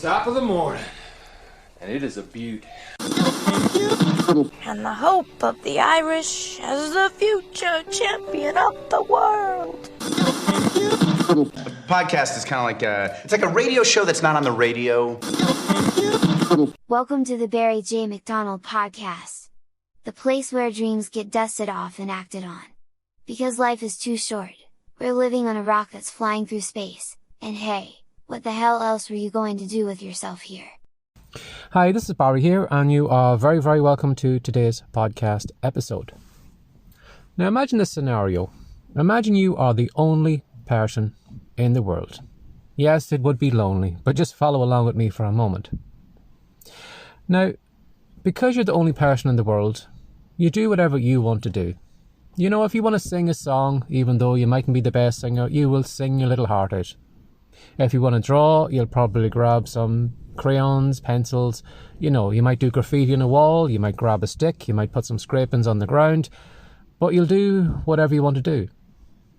top of the morning, and it is a beaut. And the hope of the Irish as the future champion of the world. A podcast is kind of like it's like a radio show that's not on the radio. Welcome to the Barry J. McDonald podcast. The place where dreams get dusted off and acted on. Because life is too short. We're living on a rock that's flying through space, and hey, what the hell else were you going to do with yourself here? Hi, this is Barry here, and you are very, very welcome to today's podcast episode. Now imagine this scenario. Imagine you are the only person in the world. Yes, it would be lonely, but just follow along with me for a moment. Now, because you're the only person in the world, you do whatever you want to do. You know, if you want to sing a song, even though you mightn't be the best singer, you will sing your little heart out. If you want to draw, you'll probably grab some crayons, pencils. You know, you might do graffiti on a wall, you might grab a stick, you might put some scrapings on the ground, but you'll do whatever you want to do.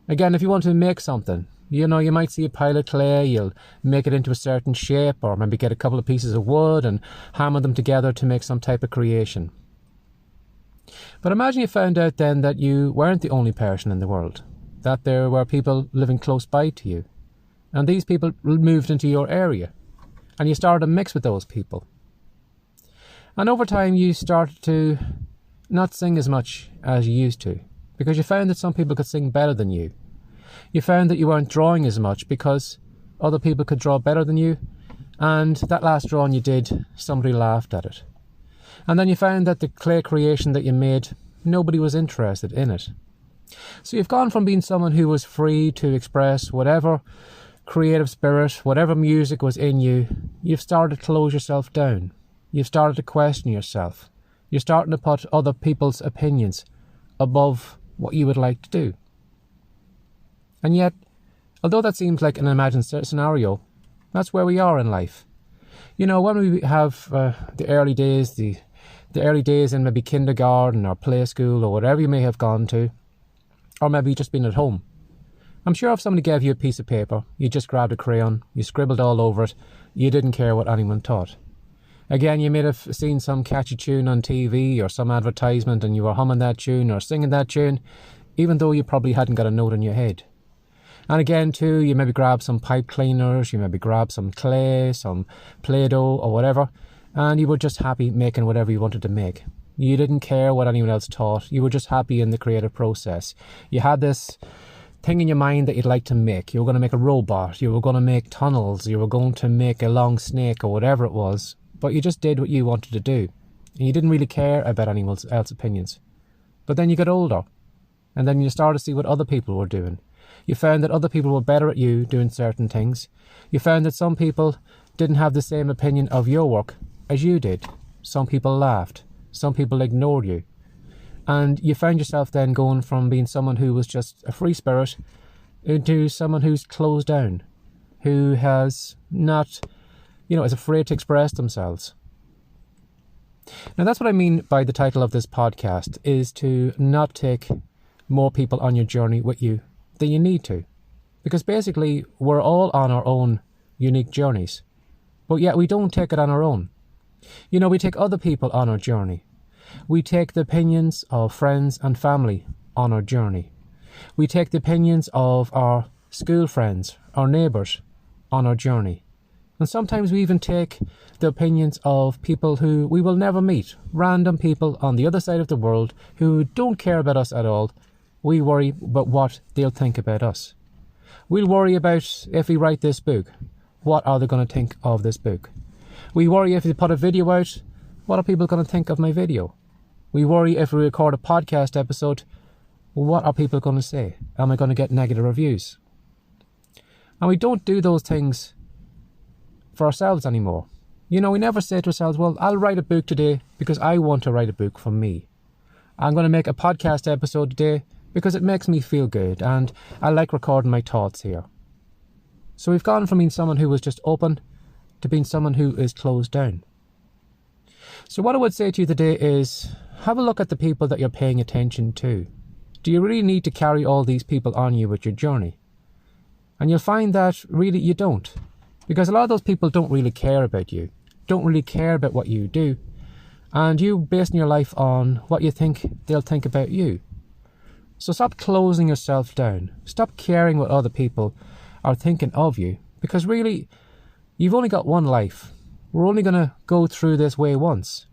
Again, if you want to make something, you know, you might see a pile of clay, you'll make it into a certain shape, or maybe get a couple of pieces of wood and hammer them together to make some type of creation. But imagine you found out then that you weren't the only person in the world, that there were people living close by to you, and these people moved into your area, and you started to mix with those people. And over time you started to not sing as much as you used to, because you found that some people could sing better than you. You found that you weren't drawing as much because other people could draw better than you, and that last drawing you did, somebody laughed at it. And then you found that the clay creation that you made, nobody was interested in it. So you've gone from being someone who was free to express whatever creative spirit, whatever music was in you, you've started to close yourself down. You've started to question yourself. You're starting to put other people's opinions above what you would like to do. And yet, although that seems like an imagined scenario, that's where we are in life. You know, when we have the early days in maybe kindergarten or play school or whatever you may have gone to, or maybe just been at home, I'm sure if somebody gave you a piece of paper, you just grabbed a crayon, you scribbled all over it, you didn't care what anyone thought. Again, you may have seen some catchy tune on TV or some advertisement and you were humming that tune or singing that tune, even though you probably hadn't got a note in your head. And again too, you maybe grab some pipe cleaners, you maybe grab some clay, some Play-Doh or whatever, and you were just happy making whatever you wanted to make. You didn't care what anyone else thought, you were just happy in the creative process. You had this thing in your mind that you'd like to make. You were going to make a robot, you were going to make tunnels, you were going to make a long snake or whatever it was, but you just did what you wanted to do. And you didn't really care about anyone else's opinions. But then you got older, and then you started to see what other people were doing. You found that other people were better at you doing certain things. You found that some people didn't have the same opinion of your work as you did. Some people laughed. Some people ignored you. And you found yourself then going from being someone who was just a free spirit into someone who's closed down, who has not, is afraid to express themselves. Now that's what I mean by the title of this podcast, is to not take more people on your journey with you than you need to. Because basically we're all on our own unique journeys, but yet we don't take it on our own. We take other people on our journey. We take the opinions of friends and family on our journey. We take the opinions of our school friends, our neighbours on our journey. And sometimes we even take the opinions of people who we will never meet, random people on the other side of the world who don't care about us at all. We worry about what they'll think about us. We'll worry about if we write this book, what are they going to think of this book? We worry if we put a video out, what are people going to think of my video? We worry if we record a podcast episode, what are people going to say? Am I going to get negative reviews? And we don't do those things for ourselves anymore. We never say to ourselves, well, I'll write a book today because I want to write a book for me. I'm going to make a podcast episode today because it makes me feel good and I like recording my thoughts here. So we've gone from being someone who was just open to being someone who is closed down. So what I would say to you today is, have a look at the people that you're paying attention to. Do you really need to carry all these people on you with your journey? And you'll find that really you don't. Because a lot of those people don't really care about you, don't really care about what you do, and you basing your life on what you think they'll think about you. So stop closing yourself down. Stop caring what other people are thinking of you, because really, you've only got one life. We're only going to go through this way once.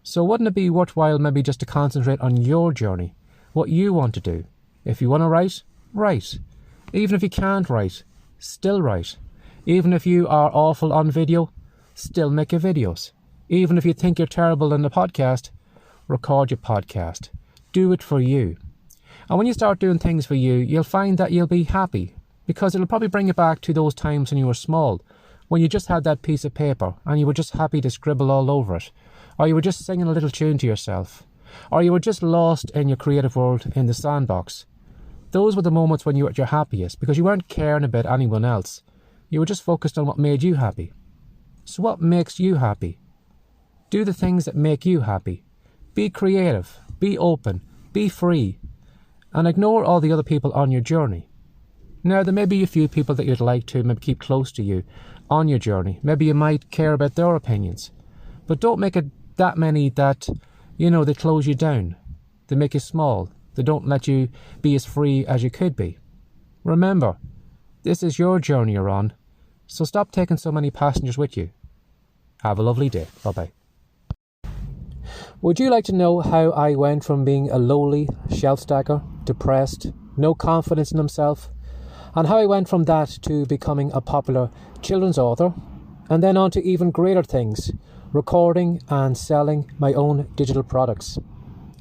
So wouldn't it be worthwhile maybe just to concentrate on your journey, what you want to do? If you want to write, write. Even if you can't write, still write. Even if you are awful on video, still make your videos. Even if you think you're terrible in the podcast, record your podcast. Do it for you. And when you start doing things for you, you'll find that you'll be happy, because it'll probably bring you back to those times when you were small, when you just had that piece of paper and you were just happy to scribble all over it, or you were just singing a little tune to yourself, or you were just lost in your creative world in the sandbox. Those were the moments when you were at your happiest, because you weren't caring about anyone else. You were just focused on what made you happy. So what makes you happy? Do the things that make you happy. Be creative, be open, be free, and ignore all the other people on your journey. Now, there may be a few people that you'd like to maybe keep close to you on your journey. Maybe you might care about their opinions. But don't make it that many that, they close you down. They make you small. They don't let you be as free as you could be. Remember, this is your journey you're on, so stop taking so many passengers with you. Have a lovely day. Bye-bye. Would you like to know how I went from being a lowly shelf stacker, depressed, no confidence in himself, and how I went from that to becoming a popular children's author, and then on to even greater things, recording and selling my own digital products?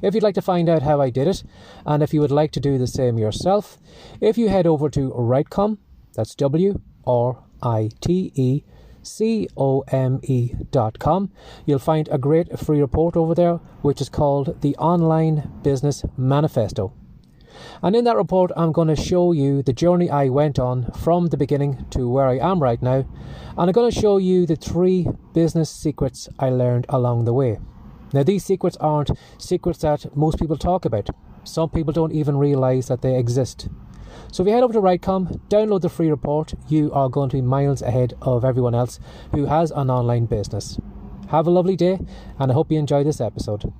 If you'd like to find out how I did it, and if you would like to do the same yourself, if you head over to Writecom, that's WRITECOME.com, you'll find a great free report over there, which is called the Online Business Manifesto. And in that report, I'm going to show you the journey I went on from the beginning to where I am right now. And I'm going to show you the 3 business secrets I learned along the way. Now, these secrets aren't secrets that most people talk about. Some people don't even realize that they exist. So if you head over to Writecom, download the free report, you are going to be miles ahead of everyone else who has an online business. Have a lovely day, and I hope you enjoy this episode.